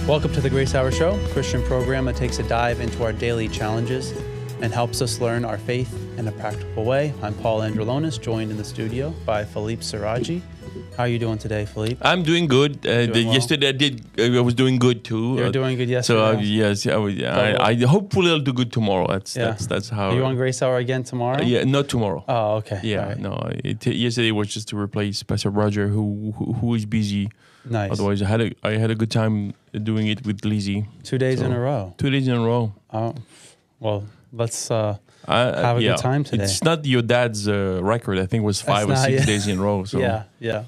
Welcome to the Grace Hour Show, a Christian program that takes a dive into our daily challenges and helps us learn our faith in a practical way. I'm Paul Andrulonis, joined in the studio by Philippe Serradji. How are you doing today, Philippe? I'm doing good. Doing well? Yesterday I was doing good too. You were doing good yesterday. So yes, I hopefully I'll do good tomorrow. That's how. Are you on Grace Hour again tomorrow? Yeah, not tomorrow. Oh, okay. Yeah, right. no. Yesterday was just to replace Pastor Roger, who is busy. Nice. Otherwise, I had a good time doing it with Lizzie. 2 days in a row. 2 days in a row. Oh, well, let's have a good time today. It's not your dad's record. I think it was 5 or 6 days in a row. So. Yeah.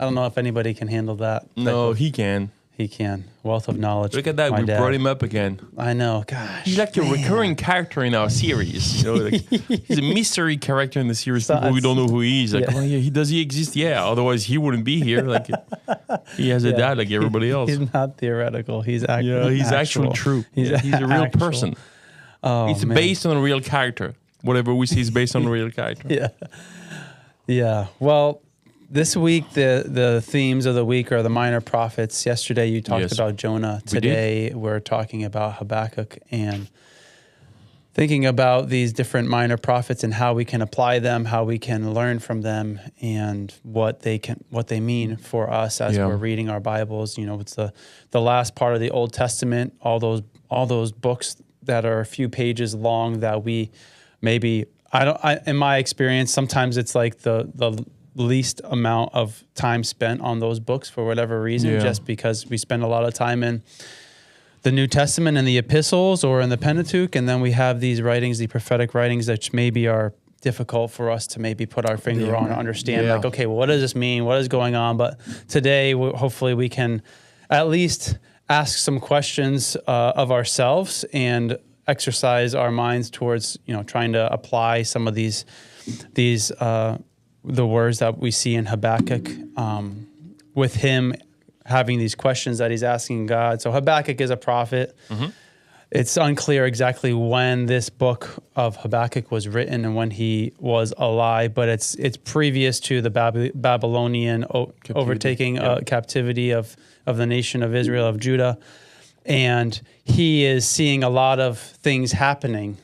I don't know if anybody can handle that. No, he can. He can. Wealth of knowledge. Look at that. We brought him up again. I know. Gosh. He's like a recurring character in our series. He's a mystery character in the series. People we don't know who he is. Like, does he exist? Yeah. Otherwise, he wouldn't be here. Like, he has a dad like everybody else. He's not theoretical. He's actually he's actually true. He's a real person. Oh, it's based on a real character. Whatever we see is based on a real character. Yeah. Well, this week, the themes of the week are the minor prophets. Yesterday, you talked about Jonah. Today, we're talking about Habakkuk and thinking about these different minor prophets and how we can apply them, how we can learn from them, and what they mean for us as we're reading our Bibles. You know, it's the last part of the Old Testament. All those books that are a few pages long that we maybe in my experience, sometimes it's like the least amount of time spent on those books for whatever reason, just because we spend a lot of time in the New Testament and the epistles or in the Pentateuch, and then we have these writings, the prophetic writings, that maybe are difficult for us to maybe put our finger on and understand. Like, okay, well, what does this mean? What is going on? But today, hopefully, we can at least ask some questions of ourselves and exercise our minds towards, trying to apply some of these the words that we see in Habakkuk, with him having these questions that he's asking God. So Habakkuk is a prophet. Mm-hmm. It's unclear exactly when this book of Habakkuk was written and when he was alive, but it's previous to the Babylonian overtaking captivity of the nation of Israel, of Judah. And he is seeing a lot of things happening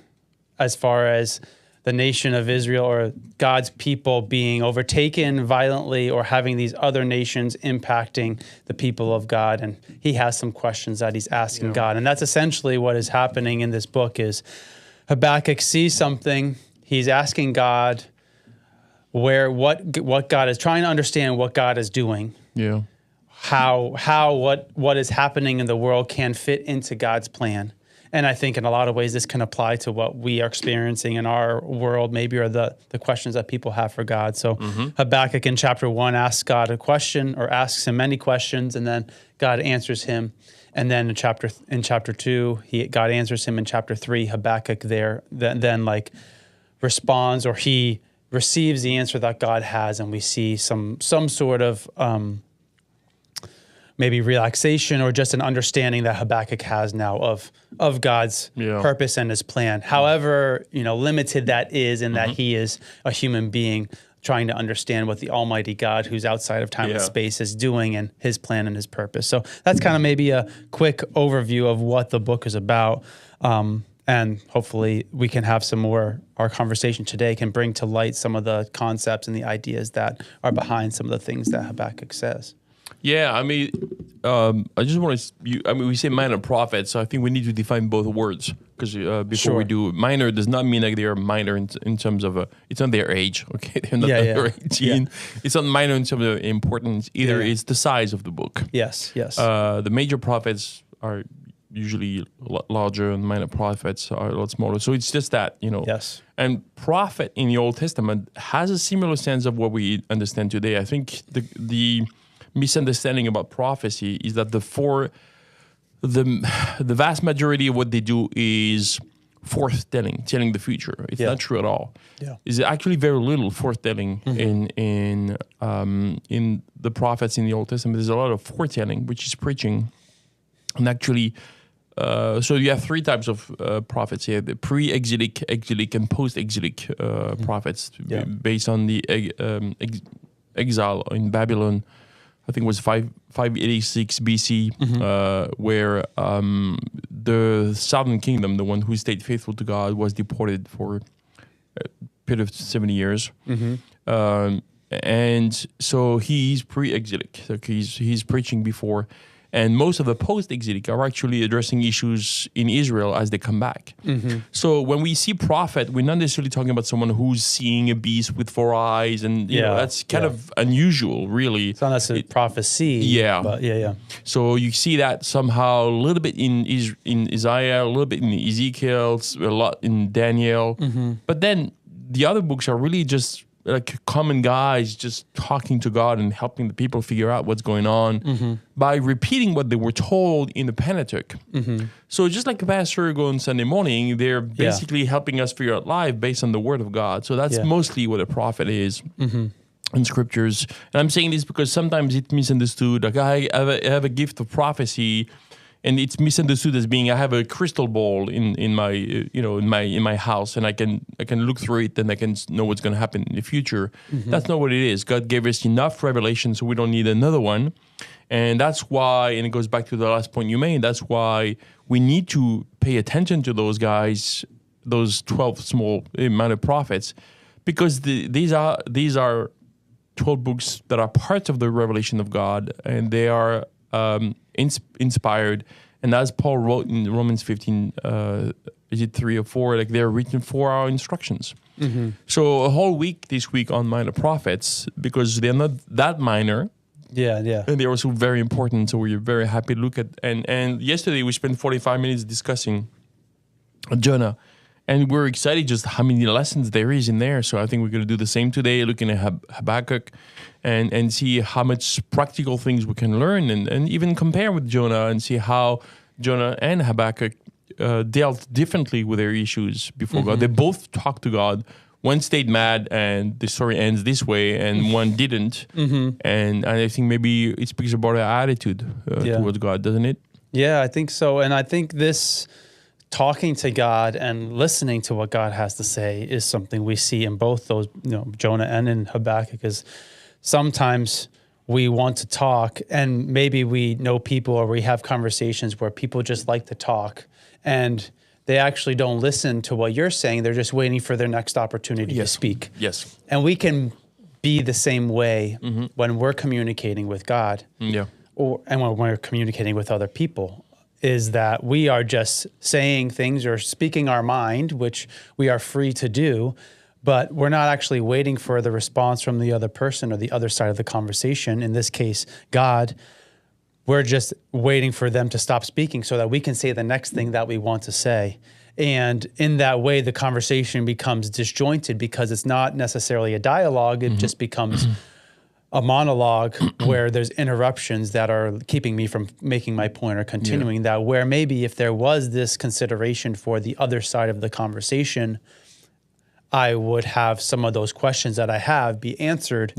as far as the nation of Israel or God's people being overtaken violently or having these other nations impacting the people of God. And he has some questions that he's asking God. And that's essentially what is happening in this book is Habakkuk sees something. He's asking God what God is trying to understand what God is doing. Yeah. What is happening in the world can fit into God's plan. And I think in a lot of ways, this can apply to what we are experiencing in our world, maybe, or the questions that people have for God. So Habakkuk in chapter 1 asks God a question or asks him many questions, and then God answers him. And then in chapter 2, God answers him. In chapter 3, Habakkuk then responds, or he receives the answer that God has, and we see some sort of maybe relaxation or just an understanding that Habakkuk has now of God's purpose and his plan. However, limited that is, in that he is a human being trying to understand what the Almighty God, who's outside of time and space, is doing and his plan and his purpose. So that's kind of maybe a quick overview of what the book is about. And hopefully we can have our conversation today can bring to light some of the concepts and the ideas that are behind some of the things that Habakkuk says. Yeah, I mean, I just want to. We say minor prophets, so I think we need to define both words because before we do, minor does not mean like they are minor in terms of it's not their age. Okay, they're not under 18. Yeah. It's not minor in terms of importance either. It's the size of the book. Yes. The major prophets are usually larger, and minor prophets are a lot smaller. So it's just that, Yes. And prophet in the Old Testament has a similar sense of what we understand today. I think the misunderstanding about prophecy is that the vast majority of what they do is forthtelling, telling the future. It's not true at all. Yeah. It's actually very little forthtelling in the prophets in the Old Testament. There's a lot of foretelling, which is preaching. And actually, so you have three types of prophets here: the pre-exilic, exilic, and post-exilic prophets, based on the exile in Babylon I think it was 586 BC, where the southern kingdom, the one who stayed faithful to God, was deported for a period of 70 years. And so he's pre-exilic. So he's preaching before. And most of the post-exilic are actually addressing issues in Israel as they come back. So when we see prophet, we're not necessarily talking about someone who's seeing a beast with 4 eyes. And you know, that's kind of unusual, really. It's not necessarily prophecy. But So you see that somehow a little bit in Isaiah, a little bit in Ezekiel, a lot in Daniel. But then the other books are really just like common guys just talking to God and helping the people figure out what's going on by repeating what they were told in the Pentateuch. So just like a pastor go on Sunday morning, they're basically helping us figure out life based on the Word of God. So that's mostly what a prophet is in Scriptures. And I'm saying this because sometimes it's misunderstood. Like I have a gift of prophecy, and it's misunderstood as being I have a crystal ball in my house, and I can look through it and I can know what's going to happen in the future. That's not what it is. God gave us enough revelation, so we don't need another one. And that's why, and it goes back to the last point you made, that's why we need to pay attention to those guys, those 12 small amount of prophets, because these are 12 books that are parts of the revelation of God, and they are inspired. And as Paul wrote in Romans 15, is it 3 or 4? Like they're written for our instructions. So a whole week this week on minor prophets, because they're not that minor. And they're also very important. So we're very happy to look at. And yesterday we spent 45 minutes discussing Jonah. And we're excited just how many lessons there is in there. So I think we're going to do the same today, looking at Habakkuk and see how much practical things we can learn and even compare with Jonah and see how Jonah and Habakkuk dealt differently with their issues before God. They both talked to God. One stayed mad and the story ends this way, and one didn't. And I think maybe it speaks about our attitude towards God, doesn't it? Yeah, I think so. And I think this talking to God and listening to what God has to say is something we see in both those, Jonah and in Habakkuk, because sometimes we want to talk and maybe we know people or we have conversations where people just like to talk and they actually don't listen to what you're saying. They're just waiting for their next opportunity to speak. And we can be the same way when we're communicating with God and when we're communicating with other people. Is that we are just saying things or speaking our mind, which we are free to do, but we're not actually waiting for the response from the other person or the other side of the conversation. In this case, God, we're just waiting for them to stop speaking so that we can say the next thing that we want to say. And in that way, the conversation becomes disjointed because it's not necessarily a dialogue. It just becomes a monologue where there's interruptions that are keeping me from making my point or continuing that, where maybe if there was this consideration for the other side of the conversation, I would have some of those questions that I have be answered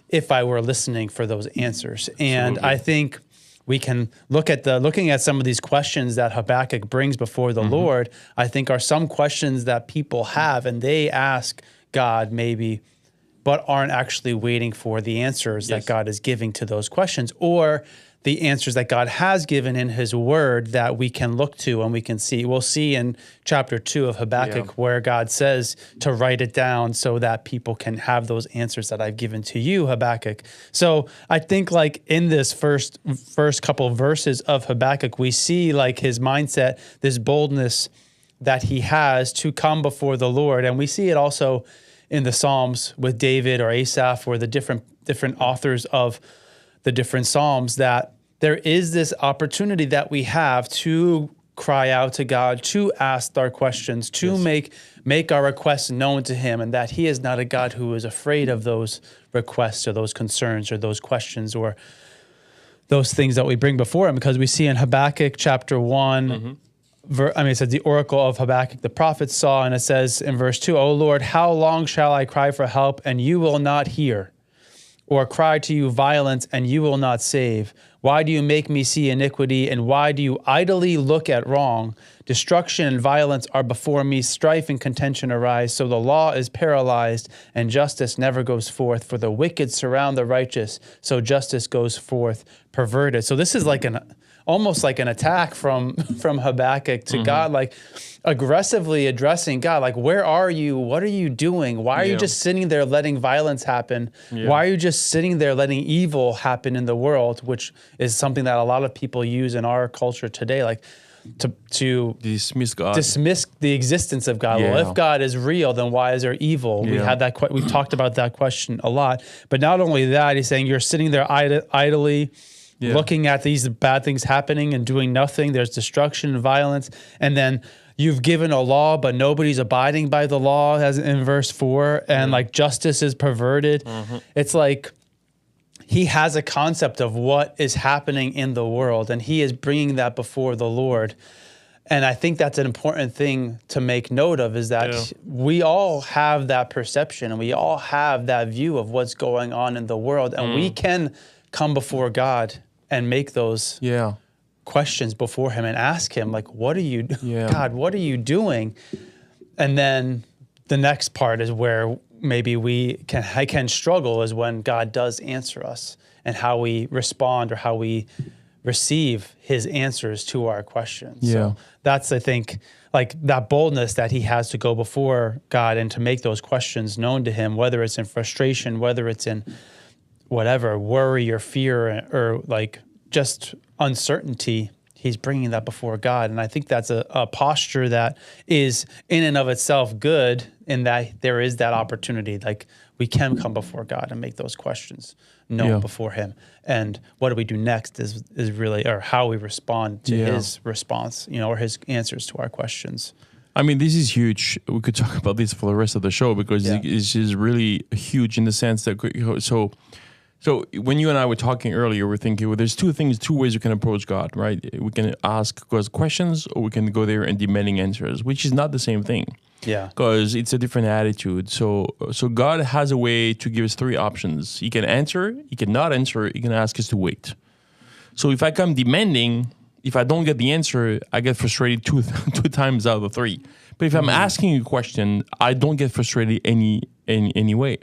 if I were listening for those answers. And I think we can looking at some of these questions that Habakkuk brings before the Lord, I think are some questions that people have and they ask God maybe, but aren't actually waiting for the answers that God is giving to those questions, or the answers that God has given in His Word that we can look to and we can see. We'll see in chapter 2 of Habakkuk where God says to write it down so that people can have those answers that I've given to you, Habakkuk. So I think like in this first couple of verses of Habakkuk, we see like his mindset, this boldness that he has to come before the Lord. And we see it also in the Psalms with David or Asaph or the different authors of the different Psalms, that there is this opportunity that we have to cry out to God, to ask our questions, to make our requests known to Him, and that He is not a God who is afraid of those requests or those concerns or those questions or those things that we bring before Him. Because we see in Habakkuk chapter 1, it says the oracle of Habakkuk, the prophet saw, and it says in verse 2, "O Lord, how long shall I cry for help, and you will not hear? or cry to you violence, and you will not save? Why do you make me see iniquity, and why do you idly look at wrong? Destruction and violence are before me, strife and contention arise. So the law is paralyzed, and justice never goes forth. For the wicked surround the righteous, so justice goes forth perverted. So this is like almost like an attack from Habakkuk to God, like aggressively addressing God, like, where are you? What are you doing? Why are you just sitting there letting violence happen? Why are you just sitting there letting evil happen in the world, which is something that a lot of people use in our culture today, like to dismiss God, dismiss the existence of God. Well, if God is real, then why is there evil? We had that. We've talked about that question a lot. But not only that, he's saying you're sitting there idly, looking at these bad things happening and doing nothing. There's destruction and violence. And then you've given a law, but nobody's abiding by the law, as in verse 4. And like justice is perverted. It's like he has a concept of what is happening in the world, and he is bringing that before the Lord. And I think that's an important thing to make note of, is that we all have that perception and we all have that view of what's going on in the world. And we can come before God and make those questions before him and ask him, like, what are you doing? God, what are you doing? And then the next part is where maybe I can struggle, is when God does answer us and how we respond or how we receive his answers to our questions. So that's, I think, like that boldness that he has to go before God and to make those questions known to him, whether it's in frustration, whether it's in whatever, worry or fear or like just uncertainty. He's bringing that before God. And I think that's a posture that is in and of itself good, in that there is that opportunity. Like, we can come before God and make those questions known before him. And what do we do next is really, or how we respond to his response, or his answers to our questions. I mean, this is huge. We could talk about this for the rest of the show, because it's just really huge in the sense that, so when you and I were talking earlier, we're thinking, well, there's two ways we can approach God, right? We can ask God questions, or we can go there and demanding answers, which is not the same thing. Yeah. Because it's a different attitude. So God has a way to give us three options. He can answer, he can not answer, he can ask us to wait. So if I come demanding, if I don't get the answer, I get frustrated two times out of the three. But if I'm asking a question, I don't get frustrated any way.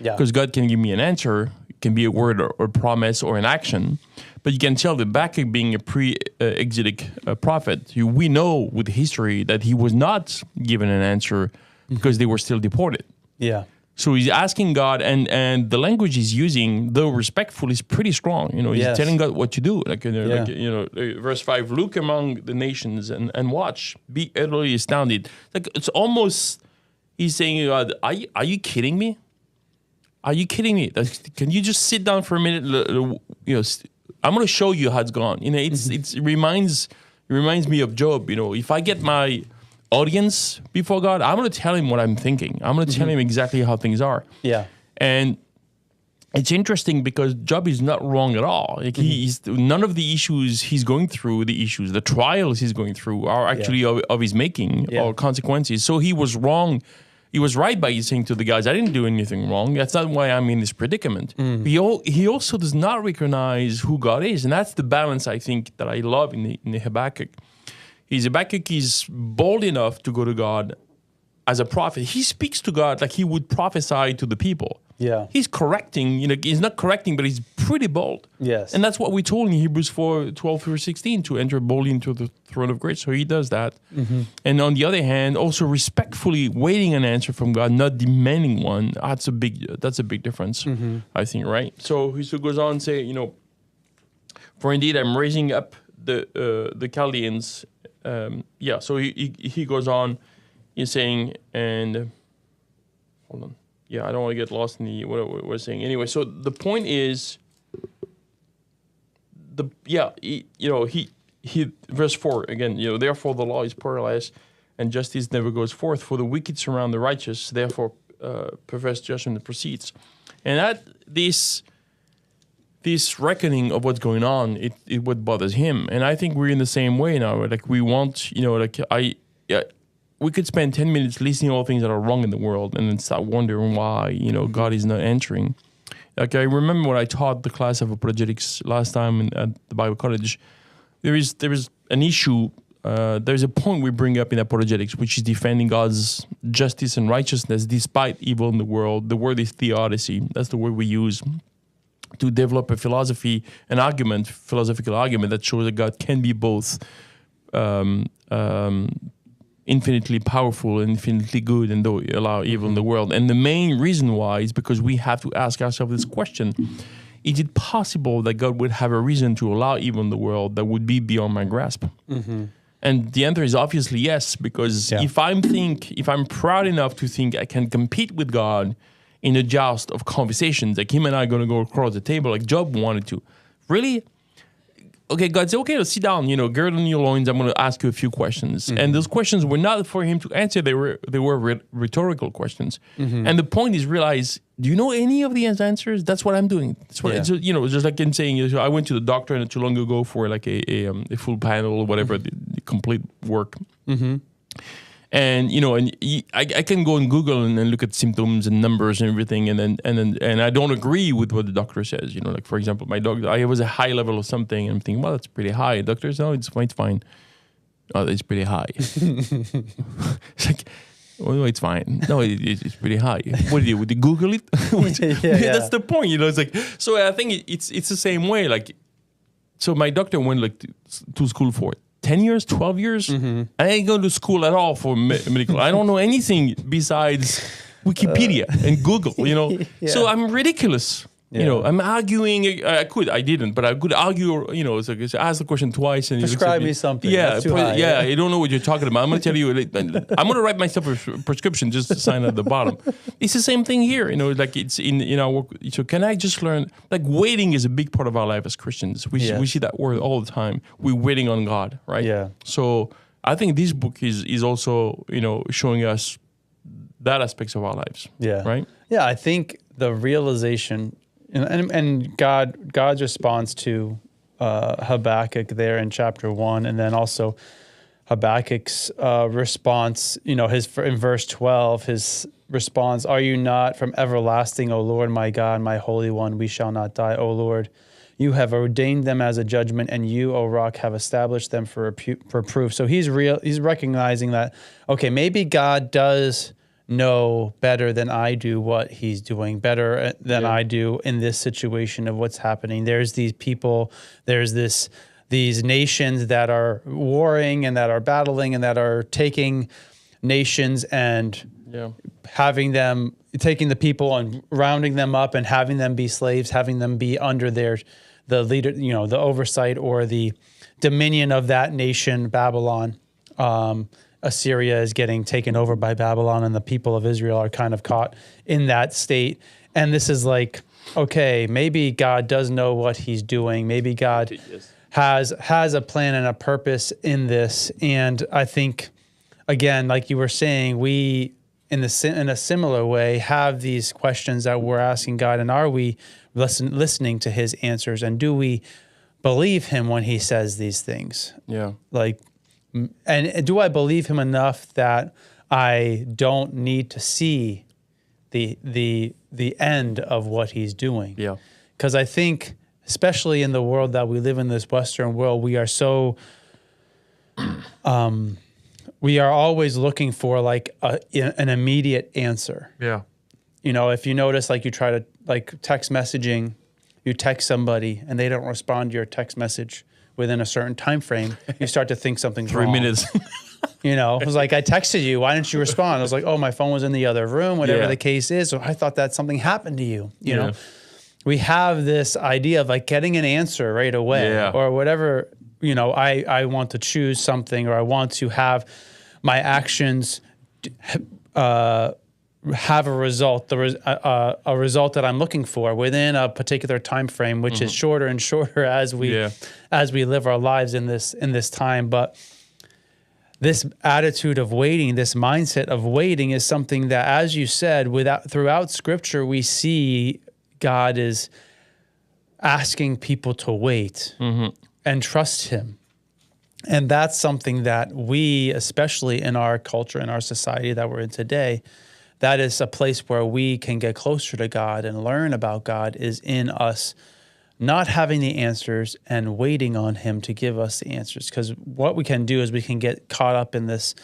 Yeah. Because God can give me an answer. Can be a word or promise or an action, but you can tell that Habakkuk, being a pre-exilic prophet, we know with history that he was not given an answer because they were still deported. Yeah. So he's asking God, and the language he's using, though respectful, is pretty strong. He's telling God what to do. Verse 5: look among the nations and watch, be utterly astounded. Like, it's almost, he's saying, God, are you kidding me? Are you kidding me? Can you just sit down for a minute? I'm going to show you how it's gone. It reminds me of Job. If I get my audience before God, I'm going to tell him what I'm thinking. I'm going to tell him exactly how things are. Yeah. And it's interesting because Job is not wrong at all. Like, he's none of the issues he's going through, the trials he's going through, are actually of his making or consequences. So he was wrong. He was right by saying to the guys, I didn't do anything wrong. That's not why I'm in this predicament. He also does not recognize who God is. And that's the balance, I think, that I love in the Habakkuk. Habakkuk is bold enough to go to God as a prophet. He speaks to God like he would prophesy to the people. Yeah. He's correcting, he's not correcting, but he's pretty bold. Yes. And that's what we're told in Hebrews 4:12-16, to enter boldly into the throne of grace. So he does that. And on the other hand, also respectfully waiting an answer from God, not demanding one. That's a big difference, I think, right? So he goes on and say, for indeed I'm raising up the Chaldeans. So he goes on, he's saying, and hold on. Yeah, I don't want to get lost in what we're saying. Anyway, so the point is, verse 4 again. Therefore the law is paralyzed, and justice never goes forth. For the wicked surround the righteous, therefore perverse judgment proceeds. And that this reckoning of what's going on, it what bothers him. And I think we're in the same way now. Like, we want, we could spend 10 minutes listing all things that are wrong in the world and then start wondering why, God is not answering. Like I remember when I taught the class of apologetics last time at the Bible College, there is an issue. There's a point we bring up in apologetics, which is defending God's justice and righteousness despite evil in the world. The word is theodicy. That's the word we use to develop a philosophical argument that shows that God can be both infinitely powerful and infinitely good, and though allow evil in the world. And the main reason why is because we have to ask ourselves this question: is it possible that God would have a reason to allow evil in the world that would be beyond my grasp? Mm-hmm. And the answer is obviously yes, because if I'm proud enough to think I can compete with God in a joust of conversations, like him and I are going to go across the table like Job wanted to, really? Okay, God said, okay, let's sit down, gird on your loins, I'm going to ask you a few questions. Mm-hmm. And those questions were not for him to answer, they were rhetorical questions. Mm-hmm. And the point is, realize, do you know any of the answers? That's what I'm doing. That's what it's just like in saying, I went to the doctor not too long ago for like a full panel or whatever, mm-hmm. the complete work. Mm-hmm. And I can go on Google and look at symptoms and numbers and everything, and I don't agree with what the doctor says. Like for example, my dog, I was a high level of something, and I'm thinking, well, that's pretty high. Doctors, no, it's fine. Oh, it's pretty high. It's like, oh, no, it's fine. No, it's pretty high. What did you Google it? That's the point. It's like, so I think it's the same way. Like, so my doctor went like to school for 10 years, 12 years. Mm-hmm. I ain't going to school at all for medical. I don't know anything besides Wikipedia and Google, So I'm ridiculous. I'm arguing. I didn't, but I could argue, it's like, ask the question twice. And prescribe me something. Yeah, That's too high, you don't know what you're talking about. I'm going to tell you, I'm going to write myself a prescription just to sign at the bottom. It's the same thing here, like it's in our work. So can I just learn, like waiting is a big part of our life as Christians. We see that word all the time. We're waiting on God, right? Yeah. So I think this book is also, showing us that aspects of our lives. Yeah. Right? Yeah, I think the realization and God's response to Habakkuk there in chapter 1, and then also Habakkuk's response, in verse 12, his response, "Are you not from everlasting, O Lord, my God, my Holy One? We shall not die, O Lord. You have ordained them as a judgment, and you, O Rock, have established them for proof." So he's recognizing that, okay, maybe God does know better than I do what he's doing, better than I do in this situation of what's happening. There's these people, there's these nations that are warring and that are battling and that are taking nations and taking the people and rounding them up and having them be slaves, having them be under the leader, the oversight or the dominion of that nation, Babylon. Assyria is getting taken over by Babylon, and the people of Israel are kind of caught in that state. And this is like, okay, maybe God does know what he's doing. Maybe God has a plan and a purpose in this. And I think, again, like you were saying, we, in a similar way, have these questions that we're asking God, and are we listening to his answers? And do we believe him when he says these things? Yeah. And do I believe him enough that I don't need to see the end of what he's doing? Yeah. Because I think, especially in the world that we live in, this Western world, we are so we are always looking for like an immediate answer. Yeah. If you notice, like you try to text messaging, you text somebody and they don't respond to your text message within a certain time frame, you start to think something's wrong. 3 minutes. It was like, I texted you, why didn't you respond? I was like, oh, my phone was in the other room, whatever the case is. So I thought that something happened to you. You know, we have this idea of like getting an answer right away or whatever, I want to choose something, or I want to have my actions have a result, a result that I'm looking for within a particular time frame, which is shorter and shorter as we live our lives in this time. But this attitude of waiting, this mindset of waiting, is something that, as you said, throughout Scripture, we see God is asking people to wait and trust Him. And that's something that we, especially in our culture, in our society that we're in today, that is a place where we can get closer to God and learn about God, is in us not having the answers and waiting on him to give us the answers. Because what we can do is we can get caught up in this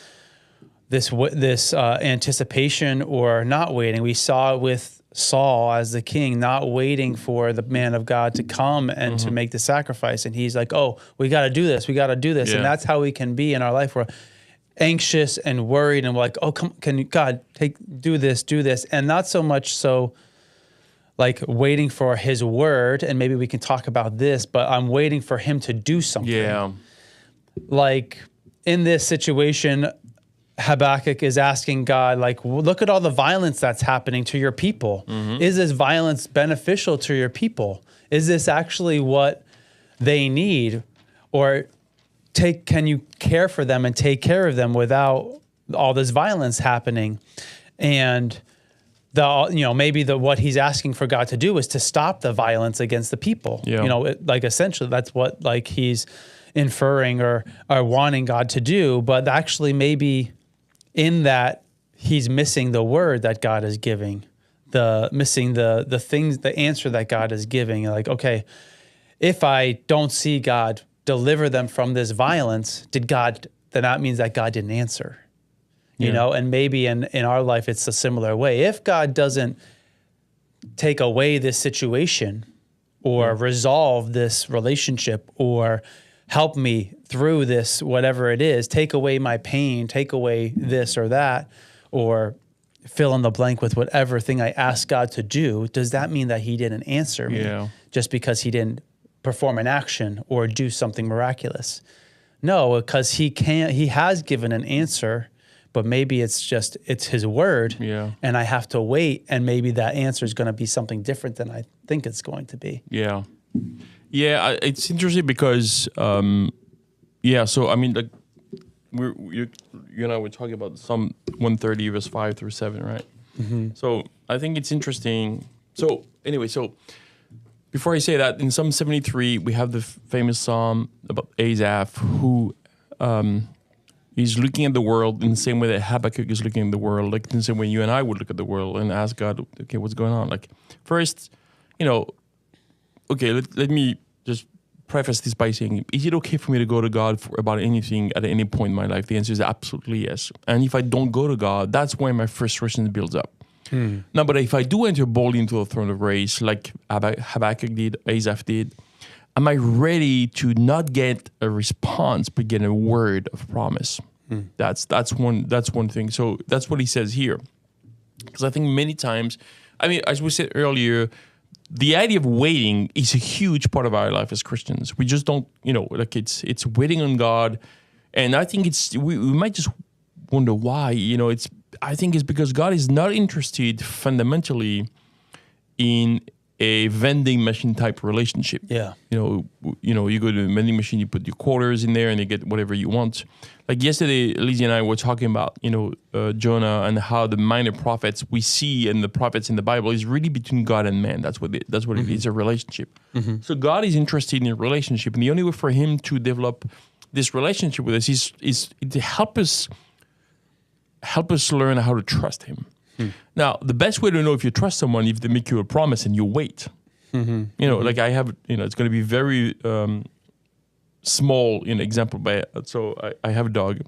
anticipation or not waiting. We saw it with Saul as the king, not waiting for the man of God to come and to make the sacrifice. And he's like, oh, we got to do this. We got to do this. Yeah. And that's how we can be in our life. We're anxious and worried and we're like, oh, can you, God, do this. And not so much so like waiting for his word. And maybe we can talk about this, but I'm waiting for him to do something. Yeah. Like in this situation, Habakkuk is asking God, like, look at all the violence that's happening to your people. Is this violence beneficial to your people? Is this actually what they need? Or can you care for them and take care of them without all this violence happening? And maybe what he's asking for God to do is to stop the violence against the people. Yeah. Essentially that's what he's inferring or wanting God to do. But actually maybe in that he's missing the word that God is giving, missing the things, the answer that God is giving. Like, okay, if I don't see God deliver them from this violence, then that means that God didn't answer. You know, and maybe in our life it's a similar way. If God doesn't take away this situation or resolve this relationship or help me through this, whatever it is, take away my pain, take away this or that, or fill in the blank with whatever thing I ask God to do, does that mean that he didn't answer me just because he didn't perform an action or do something miraculous? No, because he has given an answer, but maybe it's his word, and I have to wait, and maybe that answer is going to be something different than I think it's going to be. Yeah. Yeah, it's interesting because, so I mean, like, you and I were talking about Psalm 130, verse 5 through 7, right? So I think it's interesting. So anyway, before I say that, in Psalm 73, we have the famous psalm about Asaph, who is looking at the world in the same way that Habakkuk is looking at the world, like in the same way you and I would look at the world and ask God, okay, what's going on? Like, first, okay, let me just preface this by saying, is it okay for me to go to God about anything at any point in my life? The answer is absolutely yes. And if I don't go to God, that's where my frustration builds up. Now, but if I do enter boldly into the throne of grace, like Habakkuk did, Asaph did, am I ready to not get a response, but get a word of promise? That's one thing. So that's what he says here. Because I think many times, I mean, as we said earlier, the idea of waiting is a huge part of our life as Christians. We just don't, it's waiting on God. And I think we might just wonder why, I think it's because God is not interested fundamentally in a vending machine type relationship. Yeah. You go to the vending machine, you put your quarters in there and you get whatever you want. Like yesterday, Lizzie and I were talking about, Jonah and how the minor prophets we see and the prophets in the Bible is really between God and man. That's what it is, a relationship. So God is interested in a relationship. And the only way for him to develop this relationship with us is to help us learn how to trust him. Now, the best way to know if you trust someone if they make you a promise and you wait. Like I have, it's going to be very small example. I have a dog.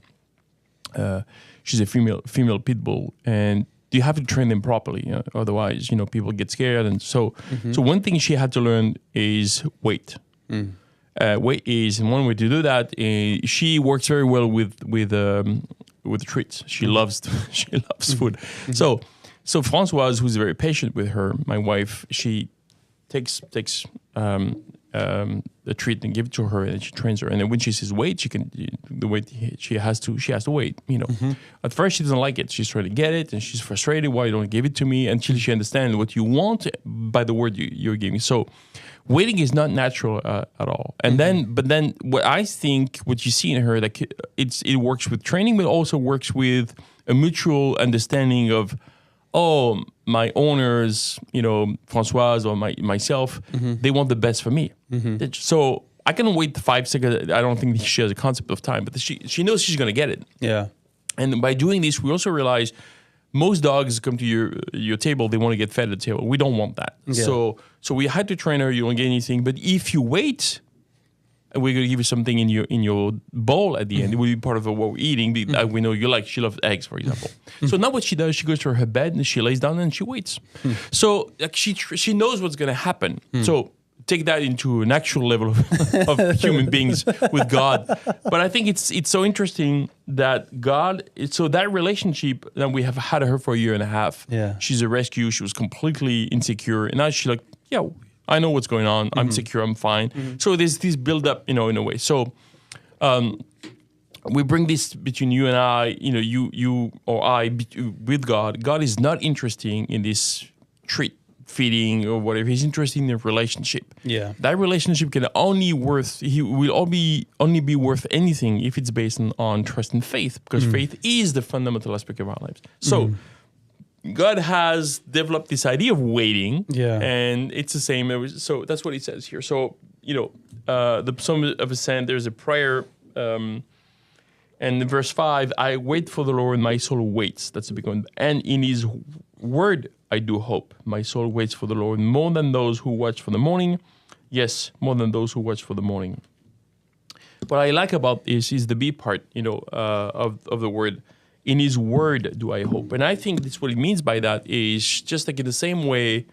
She's a female pit bull, and you have to train them properly. Otherwise, people get scared. And so one thing she had to learn is wait. Wait is, and one way to do that is she works very well with treats. She loves food. So Françoise, who's very patient with her, my wife, she takes the treat and give it to her, and she trains her. And then when she says wait, she has to wait. At first she doesn't like it. She's trying to get it, and she's frustrated. Why you don't give it to me? Until she understands what you want by the word you're giving. So waiting is not natural at all. And then what I think, what you see in her, like it works with training, but also works with a mutual understanding of, oh, my owners, Françoise or myself, they want the best for me. So I can wait 5 seconds. I don't think she has a concept of time, but she knows she's going to get it. Yeah. And by doing this, we also realize most dogs come to your table, they want to get fed at the table. We don't want that. Yeah. So we had to train her, you don't get anything. But if you wait, and we're going to give you something in your bowl at the end, it will be part of what we're eating. We know you like, she loves eggs, for example. So now what she does, she goes to her bed and she lays down and she waits. So like, she knows what's going to happen. So take that into an actual level of human beings with God. But I think it's so interesting that God, so that relationship that we have had her for a year and a half, she's a rescue, she was completely insecure. And now she's like, yeah, I know what's going on. I'm secure, I'm fine. So there's this build up, in a way. So we bring this between you and I, you or I with God. God is not interested in this treat, feeding or whatever. He's interested in the relationship. Yeah, that relationship can only be worth anything if it's based on trust and faith, because faith is the fundamental aspect of our lives. So God has developed this idea of waiting, and it's the same. So that's what he says here. So the Psalm of Ascent, there's a prayer, and in verse 5, I wait for the Lord, my soul waits. That's the big one. And in His word I do hope. My soul waits for the Lord more than those who watch for the morning. Yes, more than those who watch for the morning. What I like about this is the B part, of the word. In His word do I hope. And I think that's what it means by that is just like in the same way,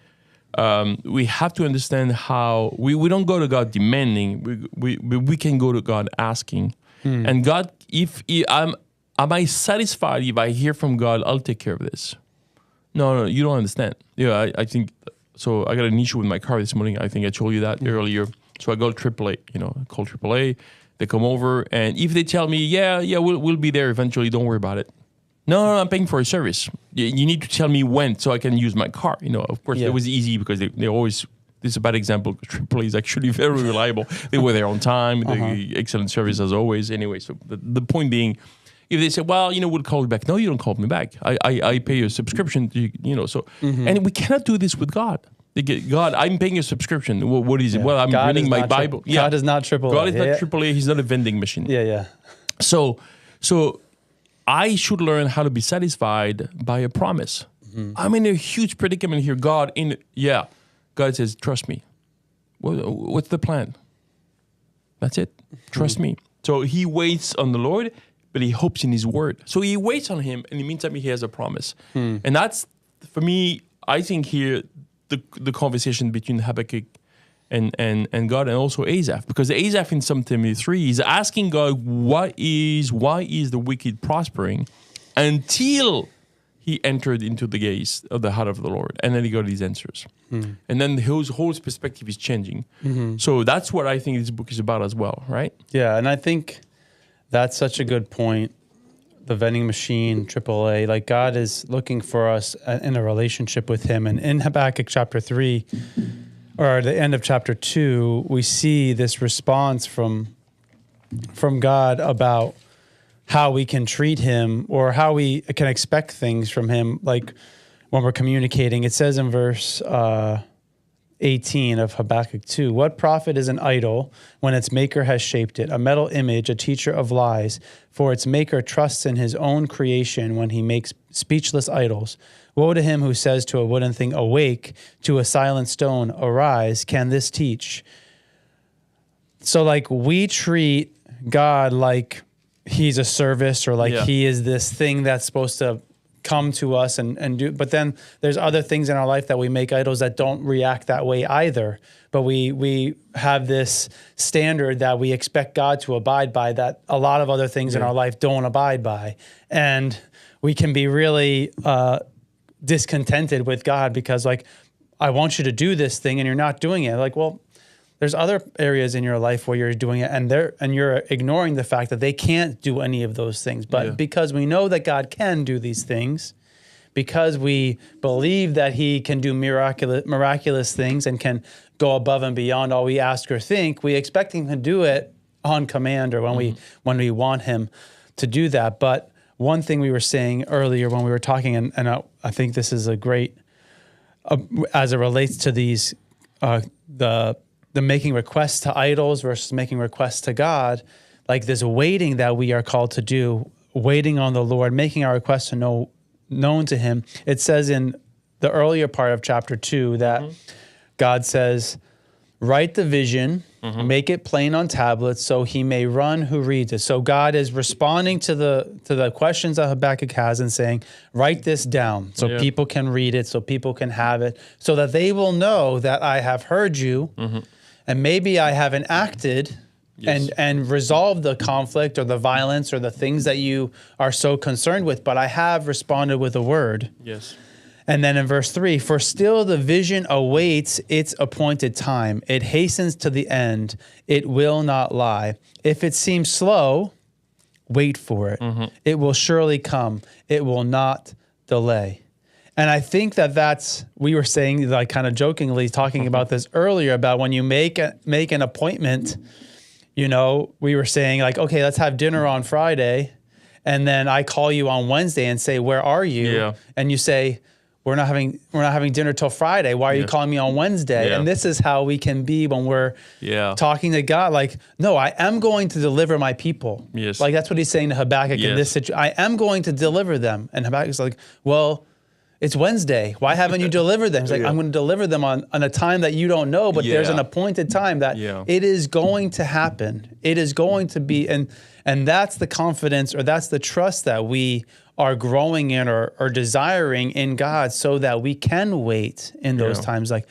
we have to understand how we don't go to God demanding. We can go to God asking. And God, am I satisfied if I hear from God, I'll take care of this? No, you don't understand. Yeah, I think, so I got an issue with my car this morning. I think I told you that earlier. So I called AAA, I called AAA. They come over, and if they tell me, we'll be there eventually, don't worry about it. No, I'm paying for a service. You need to tell me when so I can use my car. Of course, it was easy because they always, this is a bad example, AAA is actually very reliable. They were there on time, excellent service as always. Anyway, so the point being, if they say, we'll call you back. No, you don't call me back. I pay you a subscription, and we cannot do this with God. God, I'm paying a subscription. What is it? Well, I'm reading my Bible. God is not AAA. God is not AAA. He's not a vending machine. Yeah. So I should learn how to be satisfied by a promise. I'm in a huge predicament here. God says, trust me. What's the plan? That's it. Trust me. So he waits on the Lord, but he hopes in His word. So he waits on Him, and in the meantime, he has a promise. And that's, for me, I think here, the conversation between Habakkuk and God, and also Asaph, because Asaph in Psalm 3 is asking God, why is the wicked prospering, until he entered into the gaze of the heart of the Lord, and then he got his answers. And then his whole perspective is changing. So that's what I think this book is about as well, right? Yeah, and I think that's such a good point. The vending machine, AAA, like God is looking for us in a relationship with Him. And in Habakkuk chapter 3, or the end of chapter 2, we see this response from God about how we can treat Him, or how we can expect things from Him, like when we're communicating. It says in verse 18 of Habakkuk 2, what profit is an idol when its maker has shaped it, a metal image, a teacher of lies, for its maker trusts in his own creation when he makes speechless idols. Woe to him who says to a wooden thing, awake, to a silent stone, arise. Can this teach? So like we treat God like He's a service, or like He is this thing that's supposed to come to us and do, but then there's other things in our life that we make idols that don't react that way either. But we have this standard that we expect God to abide by that a lot of other things in our life don't abide by. And we can be really discontented with God because like, I want you to do this thing and you're not doing it. Like, well, there's other areas in your life where you're doing it and you're ignoring the fact that they can't do any of those things. But because we know that God can do these things, because we believe that He can do miraculous things and can go above and beyond all we ask or think, we expect Him to do it on command, or when we want Him to do that. But one thing we were saying earlier when we were talking, and I think this is a great, as it relates to these, the making requests to idols versus making requests to God, like this waiting that we are called to do, waiting on the Lord, making our requests known to him. It says in the earlier part of chapter 2 that God says, write the vision, make it plain on tablets so he may run who reads it. So God is responding to the questions that Habakkuk has and saying, write this down so people can read it, so people can have it, so that they will know that I have heard you and maybe I haven't acted and resolved the conflict or the violence or the things that you are so concerned with, but I have responded with a word. Yes. And then in verse 3, for still the vision awaits its appointed time. It hastens to the end. It will not lie. If it seems slow, wait for it. It will surely come. It will not delay. And I think we were saying, like kind of jokingly talking about this earlier, about when you make an appointment, we were saying like, okay, let's have dinner on Friday. And then I call you on Wednesday and say, where are you? Yeah. And you say, we're not having dinner till Friday. Why are you calling me on Wednesday? Yeah. And this is how we can be when we're talking to God. Like, no, I am going to deliver my people. Yes. Like that's what he's saying to Habakkuk in this situation. I am going to deliver them. And Habakkuk's like, well, it's Wednesday. Why haven't you delivered them? He's like, I'm going to deliver them on a time that you don't know, but there's an appointed time that it is going to happen. It is going to be, and that's the confidence, or that's the trust that we are growing in or desiring in God, so that we can wait in those times. Like,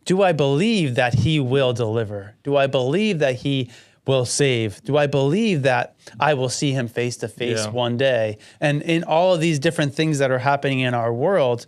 do I believe that he will deliver? Do I believe that he will save? Do I believe that I will see him face to face one day? And in all of these different things that are happening in our world,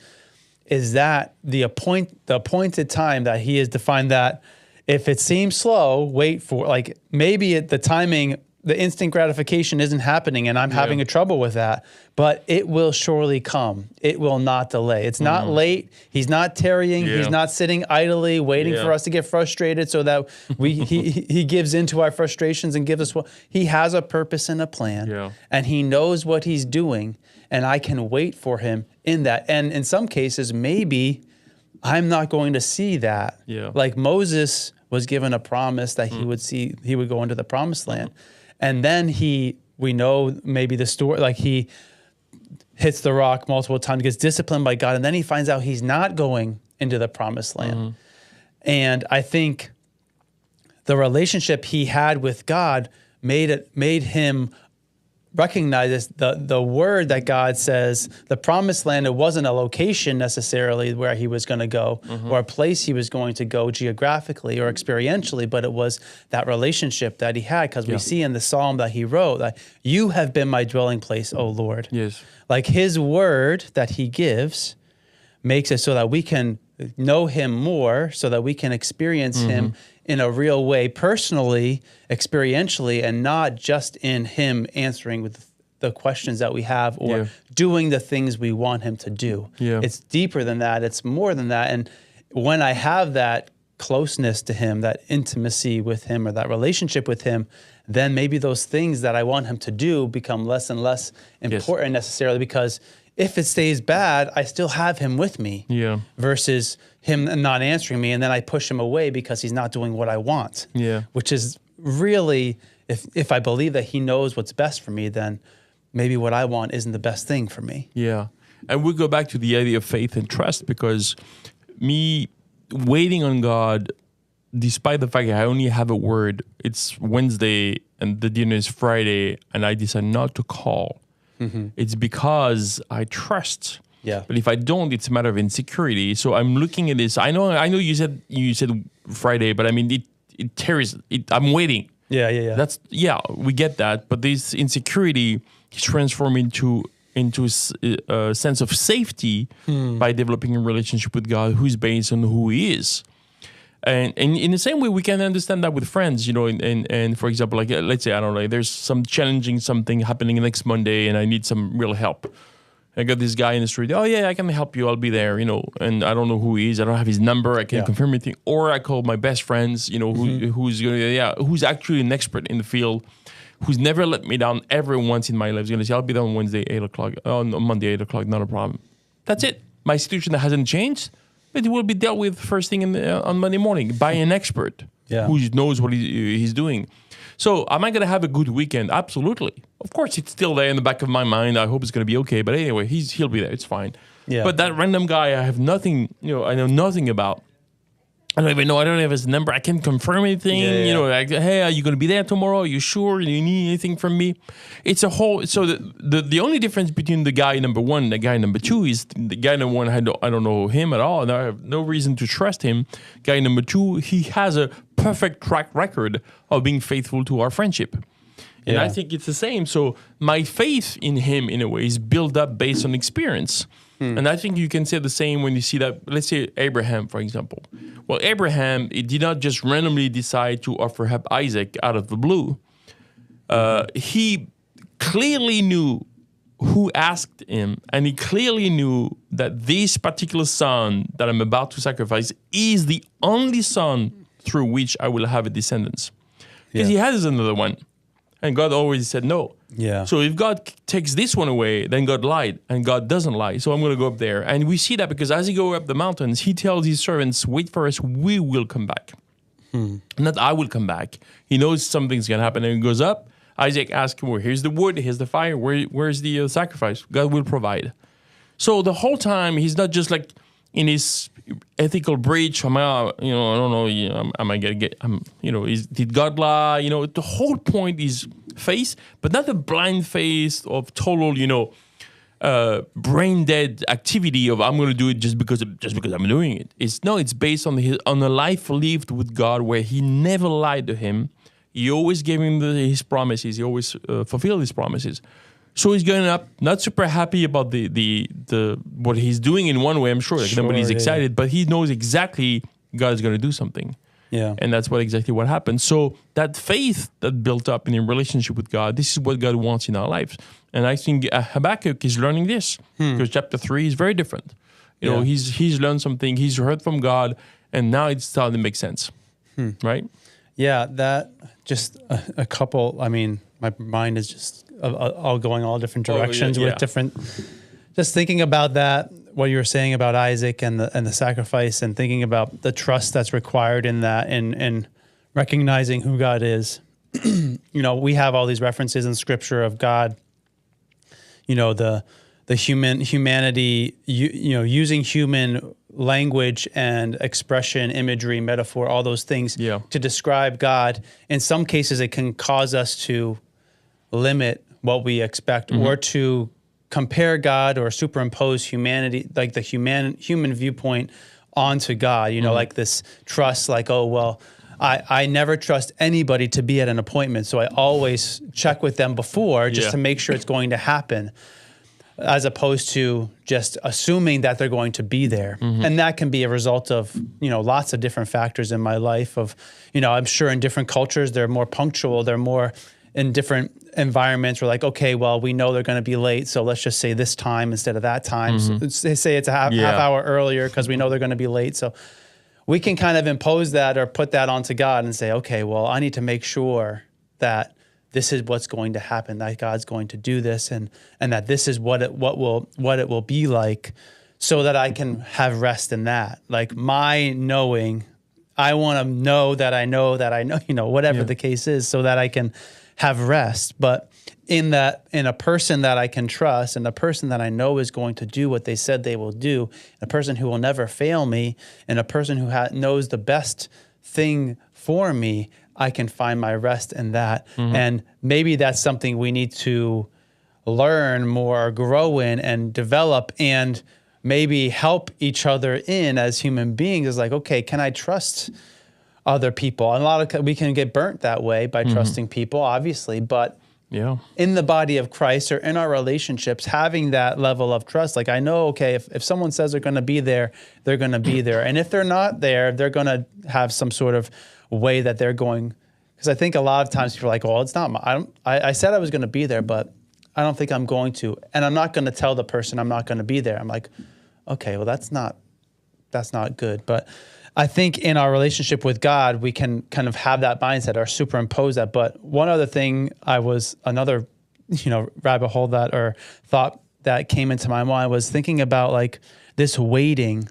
is that the appointed time that he has defined, that if it seems slow, wait for, like maybe the timing, the instant gratification isn't happening and I'm having a trouble with that, but it will surely come. It will not delay. It's not late. He's not tarrying. Yeah. He's not sitting idly waiting for us to get frustrated so that he gives into our frustrations and gives us what he has, a purpose and a plan, and he knows what he's doing, and I can wait for him in that. And in some cases, maybe I'm not going to see that. Yeah. Like Moses was given a promise that he would go into the promised land. And then we know maybe the story, like he hits the rock multiple times, gets disciplined by God, and then he finds out he's not going into the promised land. And I think the relationship he had with God made him recognize the word that God says, the promised land. It wasn't a location necessarily where he was going to go, or a place he was going to go geographically or experientially, but it was that relationship that he had, because we see in the psalm that he wrote that you have been my dwelling place, O Lord. Yes. Like his word that he gives makes it so that we can know him more, so that we can experience him in a real way, personally, experientially, and not just in him answering with the questions that we have, or doing the things we want him to do. Yeah. It's deeper than that. It's more than that. And when I have that closeness to him, that intimacy with him, or that relationship with him, then maybe those things that I want him to do become less and less important necessarily, because if it stays bad, I still have him with me, versus him not answering me, and then I push him away because he's not doing what I want. Yeah. Which is really, if I believe that he knows what's best for me, then maybe what I want isn't the best thing for me. Yeah. And we go back to the idea of faith and trust, because me waiting on God, despite the fact that I only have a word, it's Wednesday and the dinner is Friday, and I decide not to call. It's because I trust. Yeah. But if I don't, it's a matter of insecurity. So I'm looking at this. I know you said Friday, but I mean it tears it. I'm waiting. Yeah. We get that. But this insecurity is transformed into a sense of safety by developing a relationship with God who's based on who he is. And in the same way, we can understand that with friends, and for example, like let's say, I don't know, there's some challenging something happening next Monday and I need some real help. I got this guy in the street, oh yeah, I can help you, I'll be there, and I don't know who he is, I don't have his number, I can't confirm anything. Or I call my best friends, who's actually an expert in the field, who's never let me down ever once in my life. He's going to say, I'll be there on Wednesday, 8 o'clock, on Monday, 8 o'clock, not a problem. That's it. My situation hasn't changed. It will be dealt with first thing on Monday morning by an expert. who knows what he's doing. So am I going to have a good weekend? Absolutely. Of course, it's still there in the back of my mind. I hope it's going to be okay. But anyway, he'll be there. It's fine. Yeah. But that random guy, I have nothing, I know nothing about. I don't even know. I don't have his number. I can't confirm anything. Like, hey, are you going to be there tomorrow? Are you sure? Do you need anything from me? It's a whole. So the only difference between the guy number one and the guy number two is the guy number one, I don't know him at all, and I have no reason to trust him. Guy number two, he has a perfect track record of being faithful to our friendship. And I think it's the same. So my faith in him, in a way, is built up based on experience. And I think you can say the same when you see that, let's say Abraham, for example. Well, Abraham, he did not just randomly decide to offer up Isaac out of the blue. He clearly knew who asked him, and he clearly knew that this particular son that I'm about to sacrifice is the only son through which I will have a descendants. Because he has another one. And God always said no. Yeah. So if God takes this one away, then God lied, and God doesn't lie. So I'm going to go up there. And we see that because as he goes up the mountains, he tells his servants, wait for us, we will come back. Not I will come back. He knows something's going to happen. And he goes up. Isaac asks, well, here's the wood, here's the fire, where's the sacrifice? God will provide. So the whole time, he's not just like in his ethical breach. Am I, I don't know. Am I gonna get? Did God lie? The whole point is faith, but not a blind faith of total, brain dead activity of I'm going to do it just because I'm doing it. It's based on a life lived with God where He never lied to him. He always gave him his promises. He always fulfilled his promises. So he's going up, not super happy about the what he's doing in one way, I'm sure. Nobody's excited, but he knows exactly God's going to do something. Yeah. And that's exactly what happened. So that faith that built up in a relationship with God, this is what God wants in our lives. And I think Habakkuk is learning this because chapter 3 is very different. He's learned something, he's heard from God, and now it's starting to make sense. Right? Yeah, that just a couple, my mind is just all going all different directions with different, just thinking about that, what you were saying about Isaac and the sacrifice, and thinking about the trust that's required in that, and recognizing who God is. We have all these references in Scripture of God, the humanity, using human language and expression, imagery, metaphor, all those things to describe God. In some cases, it can cause us to limit what we expect or to compare God or superimpose humanity, like the human viewpoint onto God, like this trust, like, oh, well, I never trust anybody to be at an appointment, so I always check with them before just to make sure it's going to happen, as opposed to just assuming that they're going to be there. And that can be a result of, lots of different factors in my life of, I'm sure in different cultures, they're more punctual, they're more in different environments. We're like, okay, well, we know they're going to be late, so let's just say this time instead of that time. So they say it's a half hour earlier because we know they're going to be late. So we can kind of impose that or put that onto God and say, okay, well, I need to make sure that this is what's going to happen, that God's going to do this, and that this is what it will be like, so that I can have rest in that. Like my knowing, I want to know that I know, whatever the case is, so that I can have rest. But in a person that I can trust, and a person that I know is going to do what they said they will do, a person who will never fail me, and a person who knows the best thing for me, I can find my rest in that. And maybe that's something we need to learn more, grow in, and develop, and maybe help each other in as human beings. Is like, okay, can I trust other people? And we can get burnt that way by trusting people, obviously, but in the body of Christ or in our relationships, having that level of trust, like I know, okay, if someone says they're going to be there, they're going to be there. And if they're not there, they're going to have some sort of way that they're going, because I think a lot of times people are like, well, it's not I said I was going to be there, but I don't think I'm going to, and I'm not going to tell the person I'm not going to be there. I'm like, okay, well, that's not good. But I think in our relationship with God, we can kind of have that mindset or superimpose that. But one other thing, another rabbit hole that, or thought that came into my mind, was thinking about like this waiting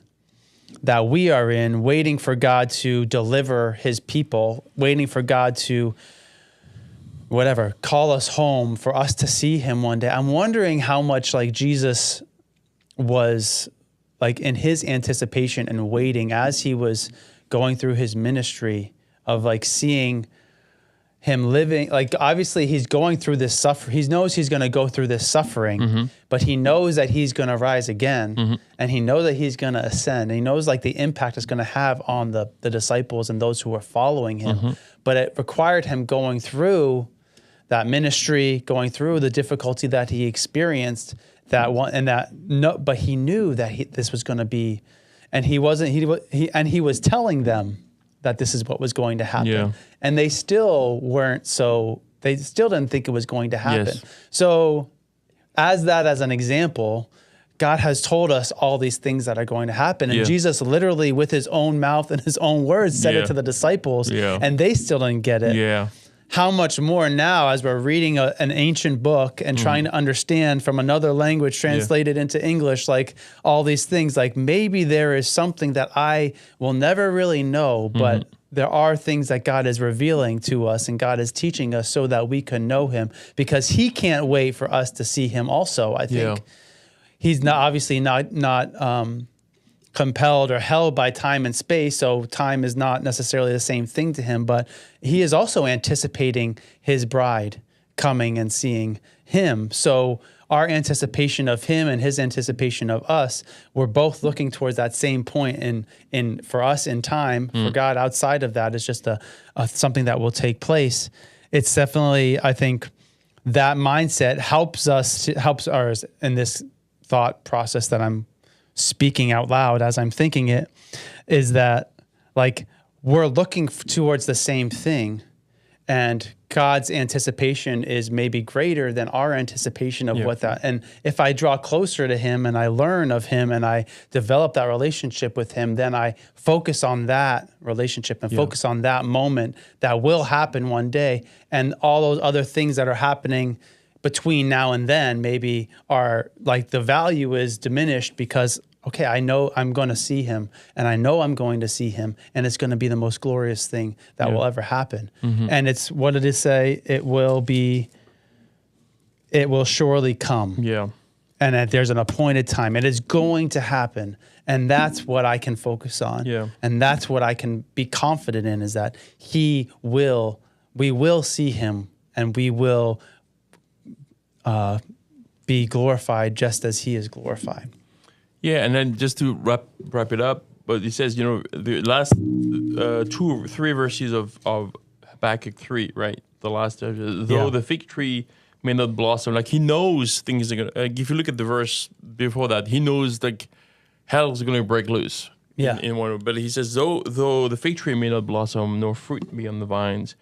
that we are in, waiting for God to deliver his people, waiting for God to call us home, for us to see him one day. I'm wondering how much like Jesus was like in his anticipation and waiting as he was going through his ministry of like seeing him living, like obviously he's going through this suffering. He knows he's going to go through this suffering, but he knows that he's going to rise again, and he knows that he's going to ascend. And he knows like the impact it's going to have on the disciples and those who are following him. But it required him going through that ministry, going through the difficulty that he experienced. But he knew that this was going to be, and he was telling them that this is what was going to happen. Yeah. And they still they still didn't think it was going to happen. Yes. So as an example, God has told us all these things that are going to happen. And Jesus literally with his own mouth and his own words said it to the disciples, and they still didn't get it. Yeah. How much more now as we're reading an ancient book and trying to understand from another language translated into English, like all these things, like maybe there is something that I will never really know, but there are things that God is revealing to us and God is teaching us so that we can know him, because he can't wait for us to see him also. I think he's obviously not compelled or held by time and space, so time is not necessarily the same thing to him, but he is also anticipating his bride coming and seeing him. So our anticipation of him and his anticipation of us, we're both looking towards that same point in for us in time. For God, outside of that, is just a something that will take place. It's definitely, I think, that mindset helps ours in this thought process that I'm speaking out loud as I'm thinking it, is that like we're looking towards the same thing, and God's anticipation is maybe greater than our anticipation of what that. And if I draw closer to him and I learn of him and I develop that relationship with him, then I focus on that relationship and focus on that moment that will happen one day, and all those other things that are happening between now and then maybe are like the value is diminished because, okay, I know I'm going to see him, and I know I'm going to see him, and it's going to be the most glorious thing that will ever happen. And it's, what did it say? It will surely come. Yeah. And that there's an appointed time. It is going to happen. And that's what I can focus on. Yeah. And that's what I can be confident in, is that we will see him, and we will be glorified just as he is glorified. Yeah, and then just to wrap it up, but he says, the last 2 or 3 verses of Habakkuk 3, right? The last, though the fig tree may not blossom, like he knows things are going to, like if you look at the verse before that, he knows like hell is going to break loose. Yeah. In one, but he says, though the fig tree may not blossom, nor fruit be on the vines,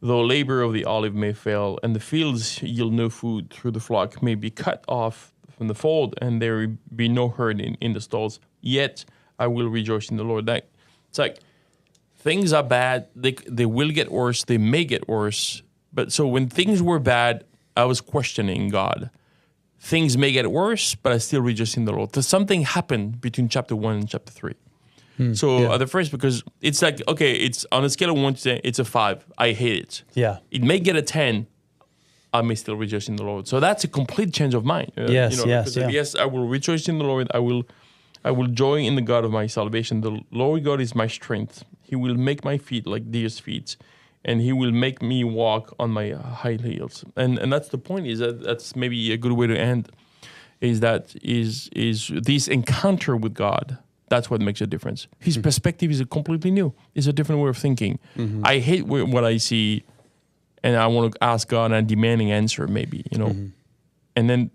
though labor of the olive may fail, and the fields yield no food, through the flock may be cut off from the fold, and there be no herd in the stalls, yet I will rejoice in the Lord. That it's like things are bad, they will get worse, they may get worse. But so when things were bad, I was questioning God. Things may get worse, but I still rejoice in the Lord. There's something happened between chapter 1 and chapter 3. So at the first, because it's like, okay, it's on a scale of 1 to 10, it's a 5. I hate it. Yeah. It may get a 10. I may still rejoice in the Lord. So that's a complete change of mind. Yes, I will rejoice in the Lord. I will joy in the God of my salvation. The Lord God is my strength. He will make my feet like deer's feet, and he will make me walk on my high heels. And that's the point, is that's maybe a good way to end, is this encounter with God. That's what makes a difference. His perspective is completely new. It's a different way of thinking. I hate what I see, and I want to ask God a demanding answer, maybe, and then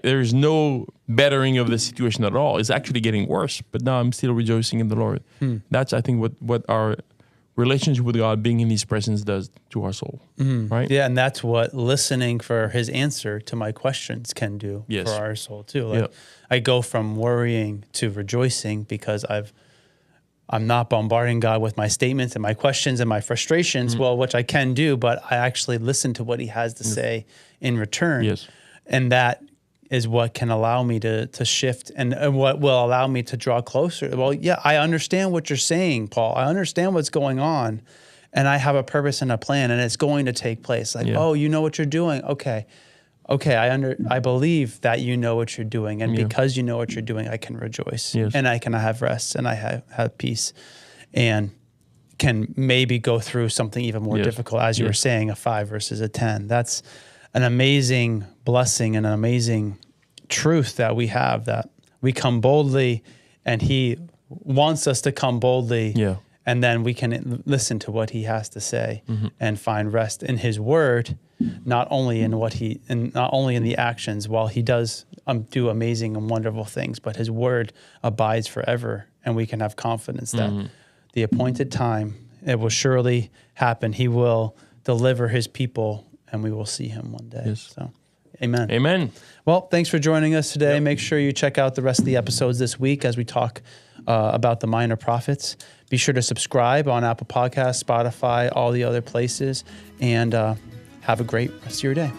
there's no bettering of the situation at all. It's actually getting worse. But now I'm still rejoicing in the Lord. That's, I think, what our relationship with God, being in his presence, does to our soul. Right? Yeah, and that's what listening for his answer to my questions can do for our soul too. Like, I go from worrying to rejoicing because I'm not bombarding God with my statements and my questions and my frustrations, which I can do, but I actually listen to what he has to say in return. Yes. And that is what can allow me to shift and what will allow me to draw closer. Well, yeah, I understand what you're saying, Paul. I understand what's going on, and I have a purpose and a plan, and it's going to take place. Like, oh, you know what you're doing? Okay, I believe that you know what you're doing, and because you know what you're doing, I can rejoice, and I can have rest, and I have peace, and can maybe go through something even more difficult, as you were saying, a 5 versus a 10. That's an amazing blessing and an amazing truth that we have, that we come boldly, and he wants us to come boldly, and then we can listen to what he has to say and find rest in his word, not only in the actions while he does do amazing and wonderful things, but his word abides forever, and we can have confidence that the appointed time, it will surely happen. He will deliver his people, and we will see him one day. So, amen. Amen. Well, thanks for joining us today. Make sure you check out the rest of the episodes this week as we talk about the minor prophets. Be sure to subscribe on Apple Podcasts, Spotify, all the other places, and have a great rest of your day.